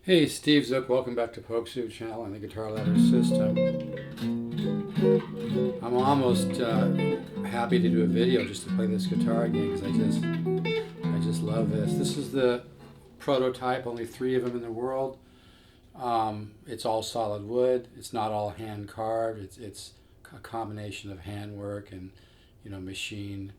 Hey, Steve Zook, welcome back to Pokesoup channel and the Guitar Ladder System. I'm almost happy to do a video just to play this guitar again because I just love this. This is the prototype, only 3 of them in the world. It's all solid wood. It's not all hand carved. It's a combination of handwork and machine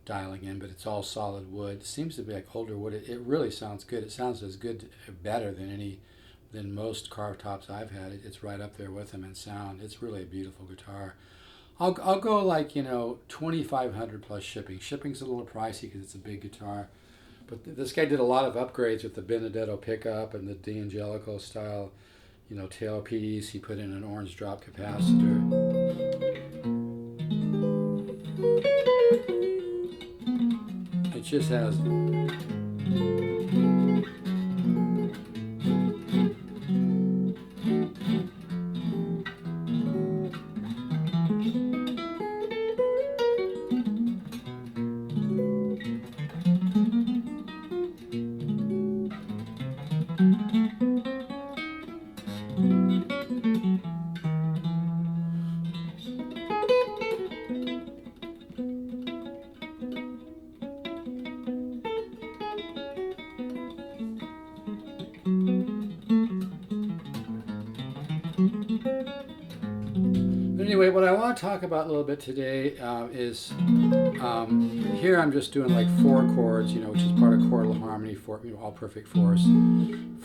dialing in, but it's all solid wood. It seems to be like older wood. It really sounds good. It sounds as good, better than most carved tops I've had. It's right up there with them in sound. It's really a beautiful guitar. I'll go like 2,500 plus shipping. Shipping's a little pricey because it's a big guitar, but this guy did a lot of upgrades with the Benedetto pickup and the D'Angelico style, tailpiece. He put in an orange drop capacitor. It just has Anyway, what I want to talk about a little bit today is here I'm just doing like 4 chords, which is part of chordal harmony, all perfect fourths.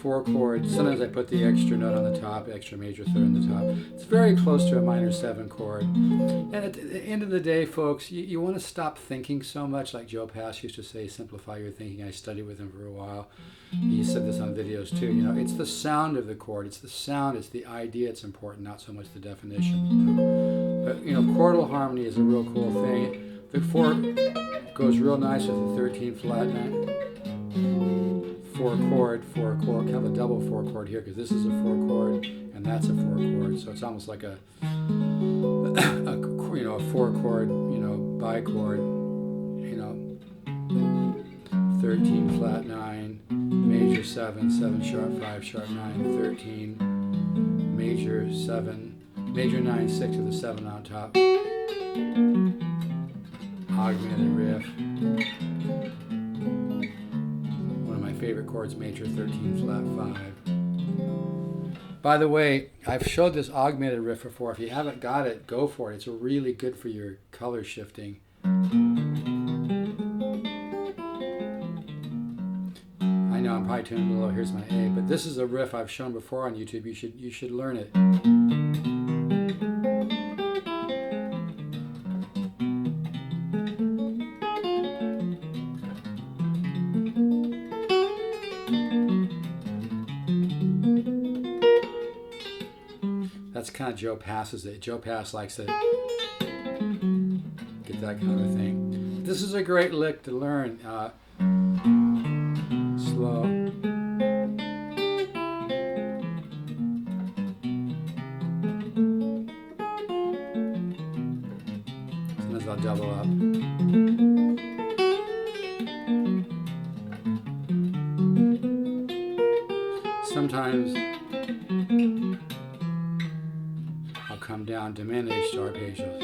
4 chords. Sometimes I put the extra note on the top, extra major third on the top. It's very close to a minor 7 chord. And at the end of the day, folks, you want to stop thinking so much. Like Joe Pass used to say, simplify your thinking. I studied with him for a while. He said this on videos too. It's the sound of the chord. It's the sound. It's the idea. It's important, not so much the definition. But chordal harmony is a real cool thing. The 4 goes real nice with the 13 flat 9. 4 chord, kind of a double 4 chord here because this is a 4 chord and that's a 4 chord. So it's almost like a 4 chord, bichord. 13 flat 9, major 7, 7 sharp 5 sharp 9, 13, major 7, major 9, 6 with a 7 on top. Augmented riff. One of my favorite chords, major 13 flat 5. By the way, I've showed this augmented riff before. If you haven't got it, go for it. It's really good for your color shifting. I know I'm probably tuning a little low. Here's my A, but this is a riff I've shown before on YouTube. You should learn it. That's kind of Joe Pass's it. Joe Pass likes to get that kind of a thing. This is a great lick to learn. Slow. Sometimes I'll double up. Sometimes I'll come down diminished arpeggios.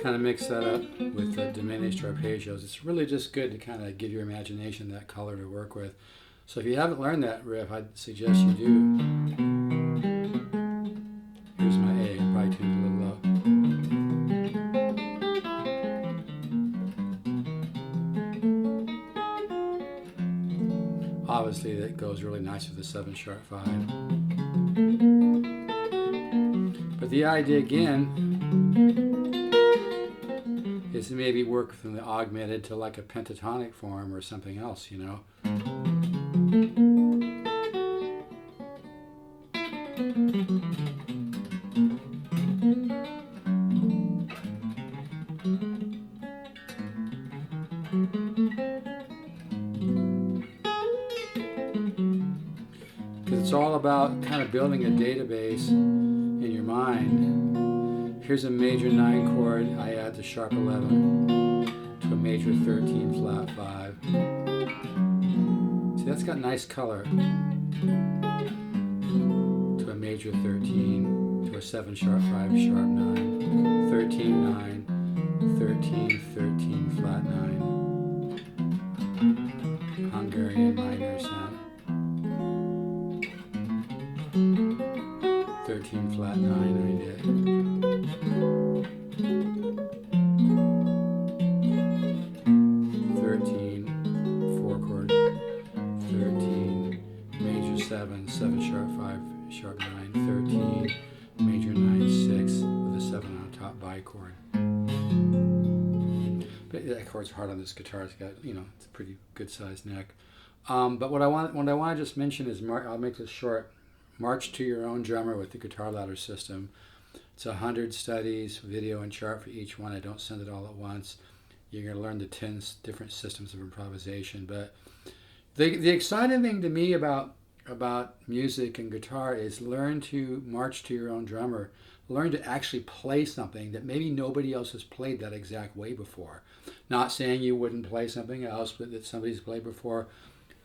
Kind of mix that up with the diminished arpeggios. It's really just good to kind of give your imagination that color to work with. So if you haven't learned that riff, I'd suggest you do. Here's my A. I'm probably tuned a little low. Obviously, that goes really nice with the 7 sharp 5. But the idea again is to maybe work from the augmented to like a pentatonic form or something else, Because it's all about kind of building a database in your mind. Here's a major 9 chord. I add the sharp 11 to a major 13 flat 5. See, that's got nice color. To a major 13, to a 7 sharp 5 sharp 9, 13 9, 13 13 flat 9. Hungarian minor sound. 13 flat 9 I did. 13 4 chord. 13 major 7 7 sharp 5 sharp 9, 13 major 9 6 with a 7 on top bichord. But that chord's hard on this guitar. It's got, it's a pretty good sized neck. But what I want to just mention is, I'll make this short. March to your own drummer with the guitar ladder system. It's 100 studies, video and chart for each one. I don't send it all at once. You're going to learn the 10 different systems of improvisation. But the exciting thing to me about music and guitar is learn to march to your own drummer. Learn to actually play something that maybe nobody else has played that exact way before. Not saying you wouldn't play something else that somebody's played before,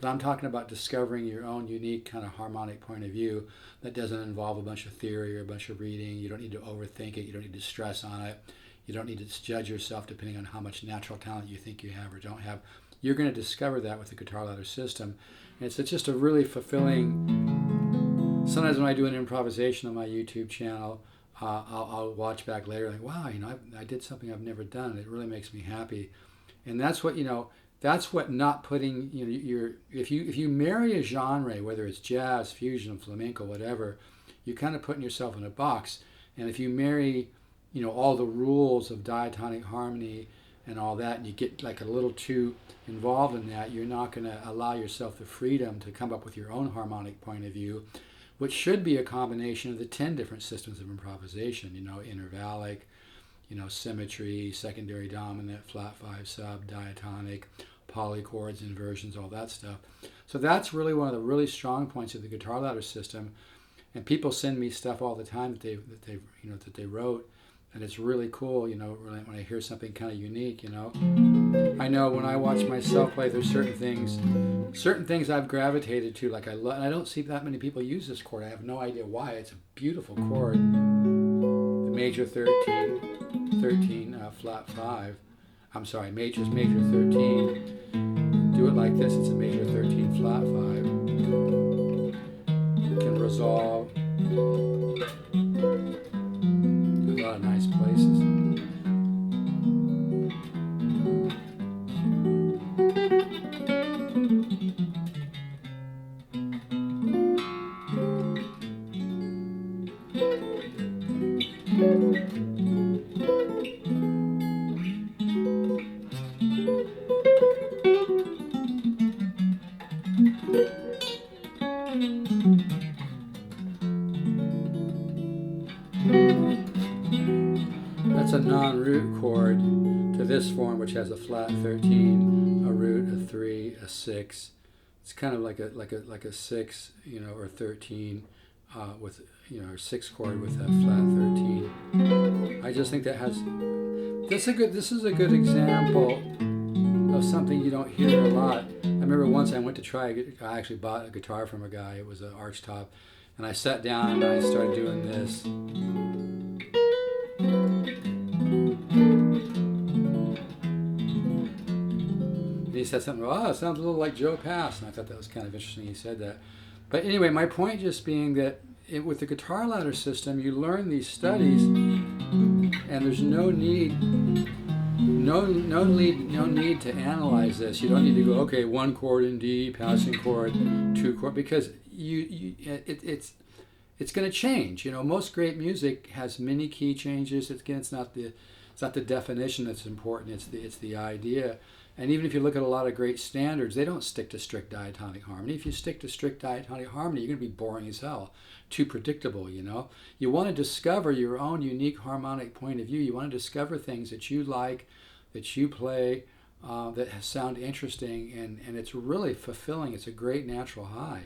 but I'm talking about discovering your own unique kind of harmonic point of view that doesn't involve a bunch of theory or a bunch of reading. You don't need to overthink it. You don't need to stress on it. You don't need to judge yourself depending on how much natural talent you think you have or don't have. You're going to discover that with the guitar ladder system. And it's just a really fulfilling. Sometimes when I do an improvisation on my YouTube channel, I'll watch back later like, wow, I did something I've never done. It really makes me happy. And that's what, that's what not putting, if you marry a genre, whether it's jazz, fusion, flamenco, whatever, you're kind of putting yourself in a box. And if you marry, all the rules of diatonic harmony and all that, and you get like a little too involved in that, you're not going to allow yourself the freedom to come up with your own harmonic point of view, which should be a combination of the 10 different systems of improvisation, intervallic, symmetry, secondary dominant, flat 5 sub, diatonic, polychords, inversions, all that stuff. So that's really one of the really strong points of the guitar ladder system. And people send me stuff all the time that they wrote, and it's really cool, when I hear something kind of unique, I know when I watch myself play, there's certain things I've gravitated to, like and I don't see that many people use this chord. I have no idea why. It's a beautiful chord. The major 13, flat 5. I'm sorry, major 13. Do it like this. It's a major 13, flat 5. Can resolve. A lot of nice places. That's a non-root chord to this form, which has a flat 13, a root, a 3, a 6. It's kind of like a 6, or 13 with or 6 chord with that flat 13. I just think that has this is a good example of something you don't hear a lot. I remember once I went to try. I actually bought a guitar from a guy. It was an archtop, and I sat down and I started doing this. And he said something, it sounds a little like Joe Pass. And I thought that was kind of interesting he said that. But anyway, my point just being that with the guitar ladder system, you learn these studies, and there's no need to analyze this. You don't need to go, okay, 1 chord in D, passing chord, 2 chord, because it's going to change. Most great music has many key changes. It's not the definition that's important. It's the idea. And even if you look at a lot of great standards, they don't stick to strict diatonic harmony. If you stick to strict diatonic harmony, you're going to be boring as hell. Too predictable, You want to discover your own unique harmonic point of view. You want to discover things that you like, that you play, that sound interesting, and it's really fulfilling. It's a great natural high,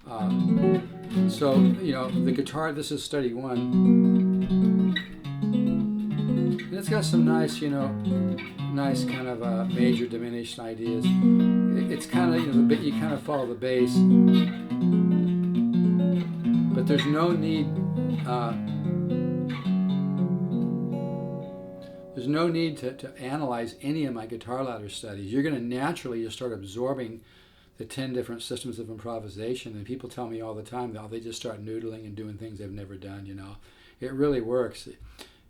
So, the guitar, this is study one. And it's got some nice, nice kind of major diminished ideas. It's kind of, the bit you kind of follow the bass. But there's no need to analyze any of my guitar ladder studies. You're going to naturally just start absorbing the 10 different systems of improvisation. And people tell me all the time that they just start noodling and doing things they've never done. It really works.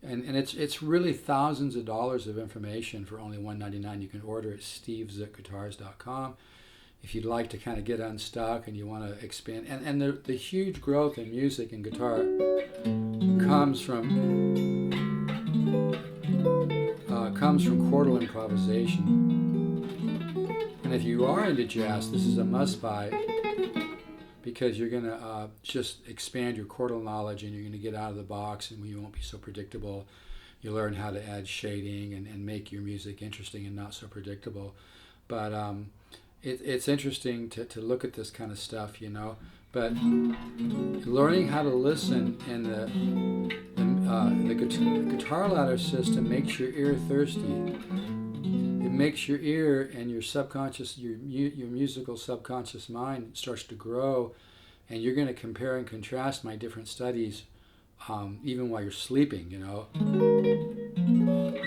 And it's really thousands of dollars of information for only $1.99. You can order at stevesguitars.com. If you'd like to kind of get unstuck and you want to expand. And the huge growth in music and guitar comes from chordal improvisation. And if you are into jazz, this is a must-buy, because you're going to just expand your chordal knowledge, and you're going to get out of the box, and you won't be so predictable. You learn how to add shading and make your music interesting and not so predictable. But it's interesting to look at this kind of stuff, But learning how to listen and the guitar ladder system makes your ear thirsty. It makes your ear and your subconscious, your musical subconscious mind starts to grow, and you're going to compare and contrast my different studies, even while you're sleeping,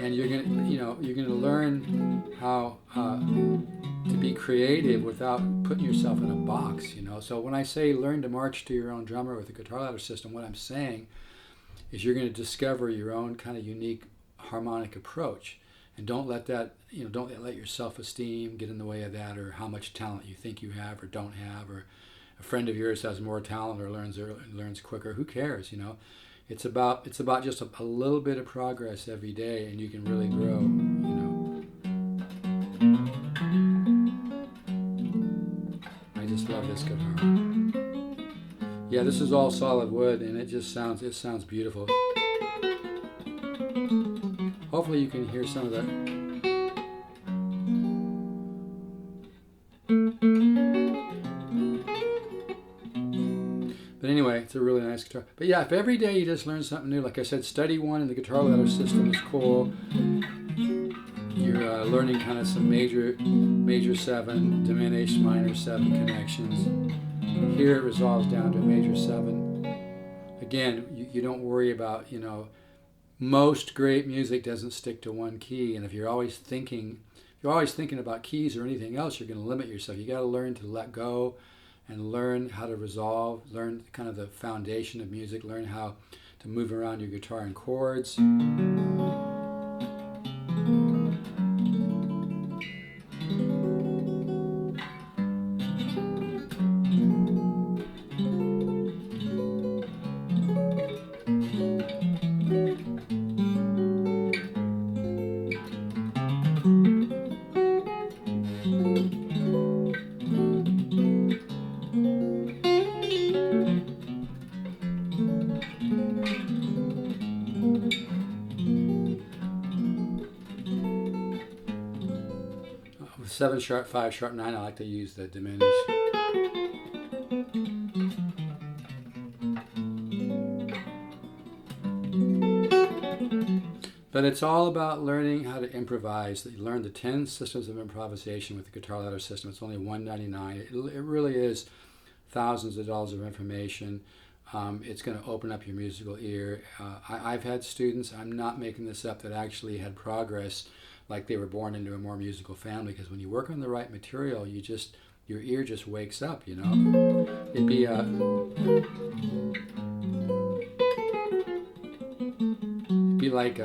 And you're going to learn how to be creative without putting yourself in a box, So when I say learn to march to your own drummer with a guitar ladder system, what I'm saying is you're going to discover your own kind of unique harmonic approach. And don't let that, don't let your self-esteem get in the way of that, or how much talent you think you have or don't have, or a friend of yours has more talent or learns quicker. Who cares, It's about just a little bit of progress every day, and you can really grow, I just love this guitar. Yeah, this is all solid wood, and it sounds beautiful. Hopefully you can hear some of that. But anyway, it's a really nice guitar. But yeah, if every day you just learn something new, like I said, study one in the guitar ladder system is cool. You're learning kind of some major 7, diminished minor 7 connections. Here it resolves down to a major 7. Again, you don't worry about, most great music doesn't stick to one key, and if you're always thinking about keys or anything else, you're going to limit yourself. You got to learn to let go and learn how to resolve, learn kind of the foundation of music, learn how to move around your guitar in chords. With 7 sharp, 5 sharp, 9, I like to use the diminished. But it's all about learning how to improvise. You learn the 10 systems of improvisation with the guitar ladder system. It's only $1.99. It really is thousands of dollars of information. It's going to open up your musical ear. I've had students, I'm not making this up, that actually had progress like they were born into a more musical family, because when you work on the right material, your ear just wakes up, It'd be like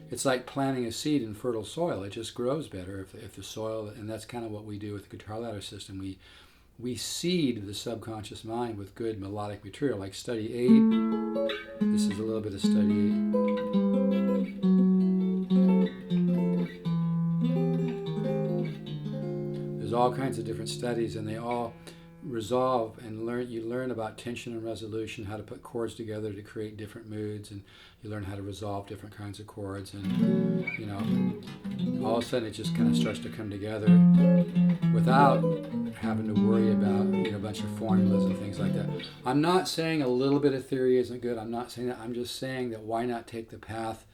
it's like planting a seed in fertile soil. It just grows better if the soil, and that's kind of what we do with the guitar ladder system. We seed the subconscious mind with good melodic material, like study 8. This is a little bit of study 8. There's all kinds of different studies, and they all resolve and learn about tension and resolution, how to put chords together to create different moods, and you learn how to resolve different kinds of chords, and all of a sudden it just kind of starts to come together without having to worry about a bunch of formulas and things like that. I'm not saying a little bit of theory isn't good. I'm not saying that. I'm just saying that why not take the path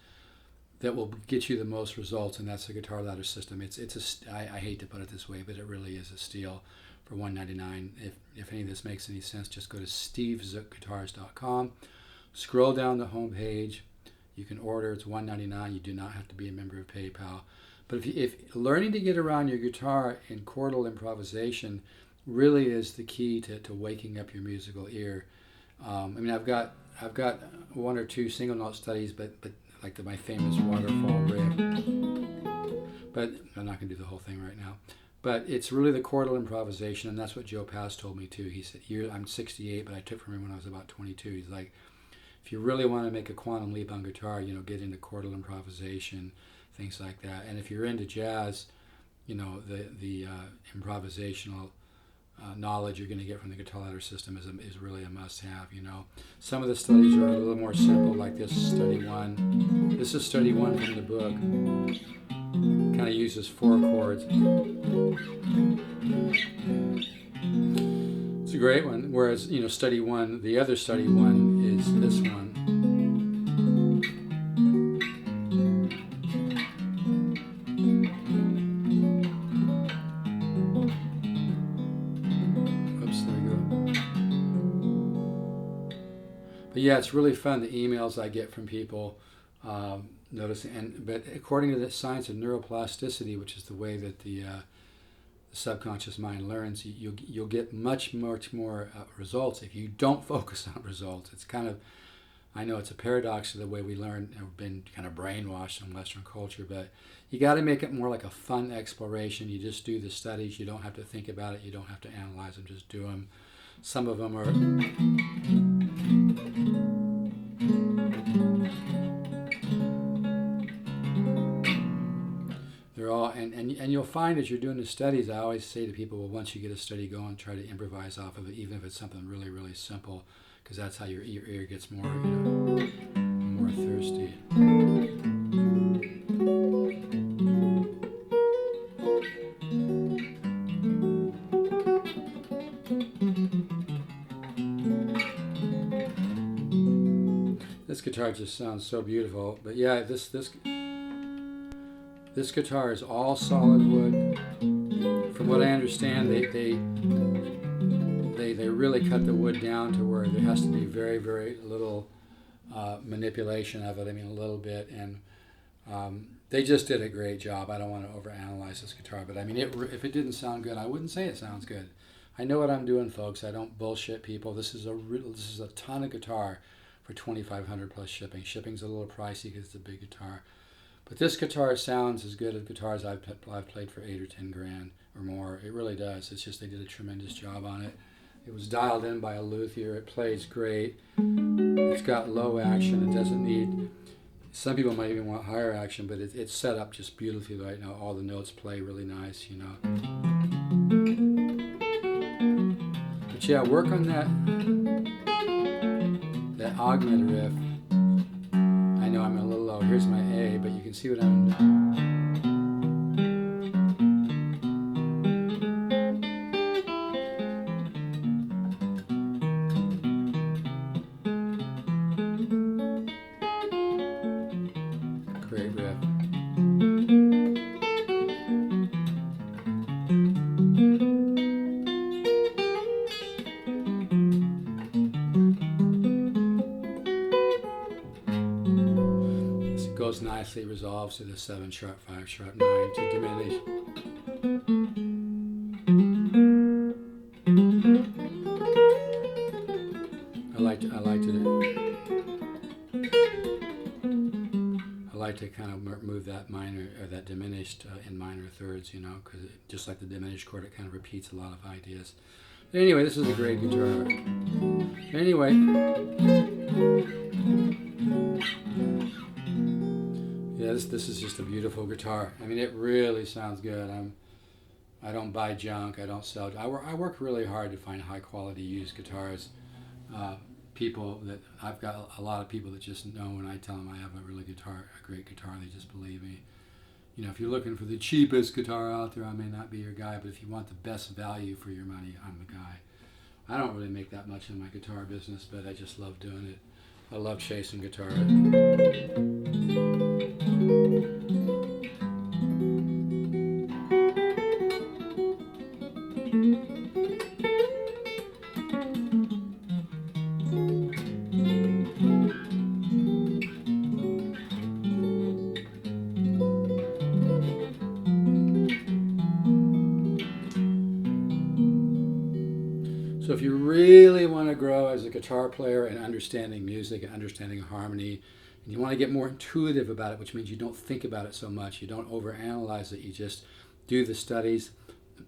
that will get you the most results, and that's the guitar ladder system. I hate to put it this way, but it really is a steal for $199. If any of this makes any sense, just go to stevezookguitars.com, scroll down the home page. You can order. It's $199. You do not have to be a member of PayPal. But if learning to get around your guitar in chordal improvisation really is the key to waking up your musical ear. I've got one or two single note studies, but like my famous waterfall riff. But I'm not going to do the whole thing right now. But it's really the chordal improvisation, and that's what Joe Pass told me too. He said, I'm 68, but I took from him when I was about 22. He's like, if you really want to make a quantum leap on guitar, get into chordal improvisation, things like that. And if you're into jazz, the improvisational knowledge you're going to get from the guitar ladder system is really a must-have. Some of the studies are a little more simple, like this study one. This is study one from the book. Kind of uses 4 chords. It's a great one. Whereas study one, the other study one is this one. But yeah, it's really fun, the emails I get from people noticing. But according to the science of neuroplasticity, which is the way that the subconscious mind learns, you'll get much more results if you don't focus on results. It's kind of, I know it's a paradox to the way we learn. We've been kind of brainwashed in Western culture, but you got to make it more like a fun exploration. You just do the studies. You don't have to think about it. You don't have to analyze them. Just do them. Some of them are... They're all, and you'll find as you're doing the studies, I always say to people, well, once you get a study going, try to improvise off of it, even if it's something really, really simple, because that's how your ear gets more, more thirsty. This guitar just sounds so beautiful, but yeah, this guitar is all solid wood. From what I understand, they really cut the wood down to where there has to be very, very little manipulation of it. I mean, a little bit, and they just did a great job. I don't want to overanalyze this guitar, but I mean, if it didn't sound good, I wouldn't say it sounds good. I know what I'm doing, folks. I don't bullshit people. This is a ton of guitar for $2,500 plus shipping. Shipping's a little pricey because it's a big guitar. But this guitar sounds as good as guitars I've played for 8 or 10 grand or more. It really does. It's just they did a tremendous job on it. It was dialed in by a luthier. It plays great. It's got low action. It doesn't need... Some people might even want higher action, but it's set up just beautifully right now. All the notes play really nice, But yeah, work on that augment riff. I know I'm a little low. Here's my A, but you can see what I'm doing. Great riff. Goes nicely, resolves to the 7 sharp 5 sharp 9 to diminish. I like to kind of move that minor or that diminished in minor thirds, because just like the diminished chord, it kind of repeats a lot of ideas. But anyway, this is a great guitar. Anyway. Yeah, this is just a beautiful guitar. I mean, it really sounds good. I don't buy junk. I don't sell. I work really hard to find high quality used guitars. People that I've got a lot of people that just know when I tell them I have a really a great guitar, they just believe me. You know, if you're looking for the cheapest guitar out there, I may not be your guy, but if you want the best value for your money, I'm the guy. I don't really make that much in my guitar business, but I just love doing it. I love chasing guitar. So if you really want to grow as a guitar player and understanding music and understanding harmony, and you want to get more intuitive about it, which means you don't think about it so much, you don't overanalyze it, you just do the studies,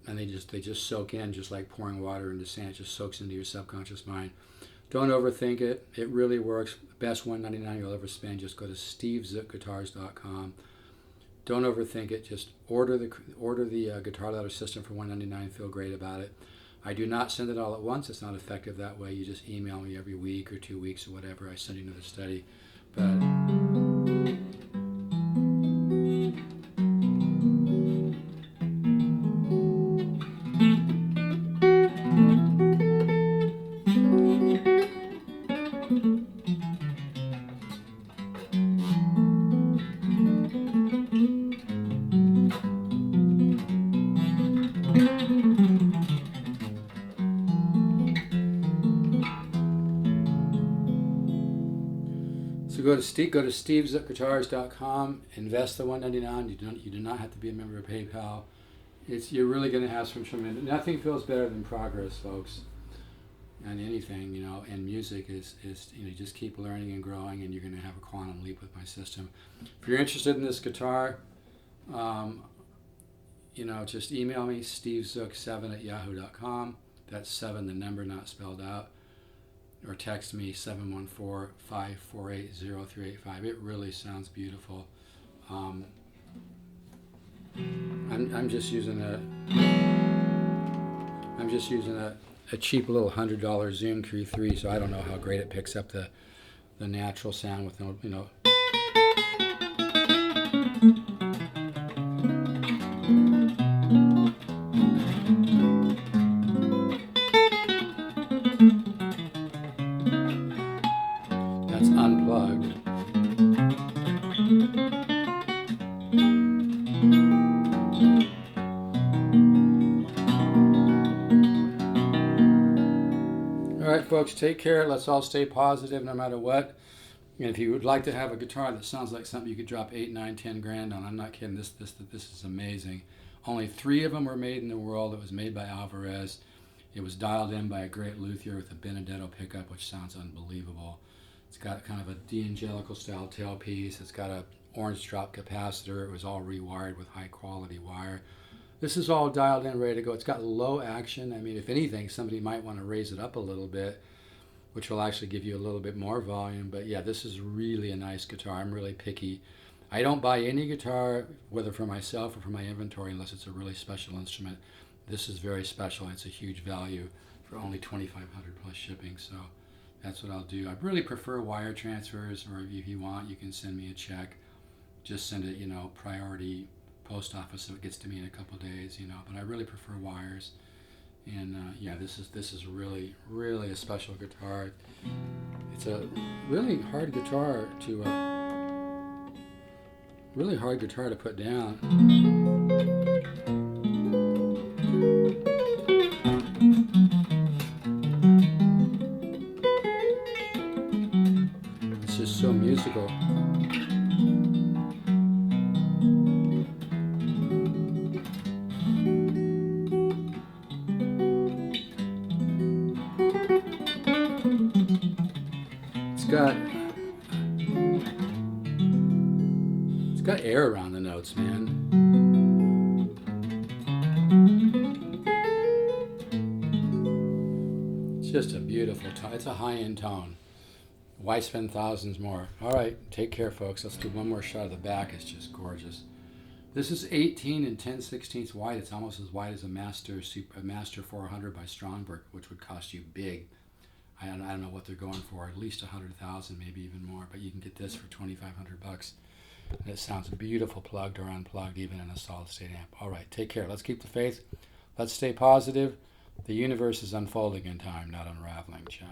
and they just soak in, just like pouring water into sand. It just soaks into your subconscious mind. Don't overthink it. It really works. Best $199 you'll ever spend. Just go to stevezookguitars.com. Don't overthink it. Just order the guitar ladder system for $199. Feel great about it. I do not send it all at once. It's not effective that way. You just email me every week or 2 weeks or whatever. I send you another study. So go to stevezookguitars.com, invest the $199. You do not have to be a member of PayPal. You're really going to have some tremendous. Nothing feels better than progress, folks. And anything, and music is you just keep learning and growing, and you're going to have a quantum leap with my system. If you're interested in this guitar, just email me, stevezook7@yahoo.com. That's 7, the number not spelled out. Or text me 714-548-0385. It really sounds beautiful. I'm just using a cheap little $100 Zoom Q3, so I don't know how great it picks up the natural sound with That's unplugged. All right, folks, take care. Let's all stay positive no matter what. And if you would like to have a guitar that sounds like something you could drop 8, 9, 10 grand on, I'm not kidding. This is amazing. Only 3 of them were made in the world. It was made by Alvarez. It was dialed in by a great luthier with a Benedetto pickup, which sounds unbelievable. It's got kind of a D'Angelico style tailpiece. It's got a orange drop capacitor. It was all rewired with high quality wire. This is all dialed in, ready to go. It's got low action. I mean, if anything, somebody might want to raise it up a little bit, which will actually give you a little bit more volume. But yeah, this is really a nice guitar. I'm really picky. I don't buy any guitar, whether for myself or for my inventory, unless it's a really special instrument. This is very special. It's a huge value for only $2,500 plus shipping. So that's what I'll do. I really prefer wire transfers, or if you want, you can send me a check. Just send it, priority post office, so it gets to me in a couple days, but I really prefer wires. And yeah, this is really, really a special guitar. It's a really hard guitar to put down. It's just so musical. It's got air around the notes, man. It's just a beautiful tone. It's a high-end tone. Why spend thousands more? All right, take care, folks. Let's do one more shot of the back. It's just gorgeous. This is 18 and 10/16 wide. It's almost as wide as a Master 400 by Strongberg, which would cost you big. I don't know what they're going for, at least 100,000, maybe even more. But you can get this for $2,500. And it sounds beautiful, plugged or unplugged, even in a solid state amp. All right, take care. Let's keep the faith. Let's stay positive. The universe is unfolding in time, not unraveling, child.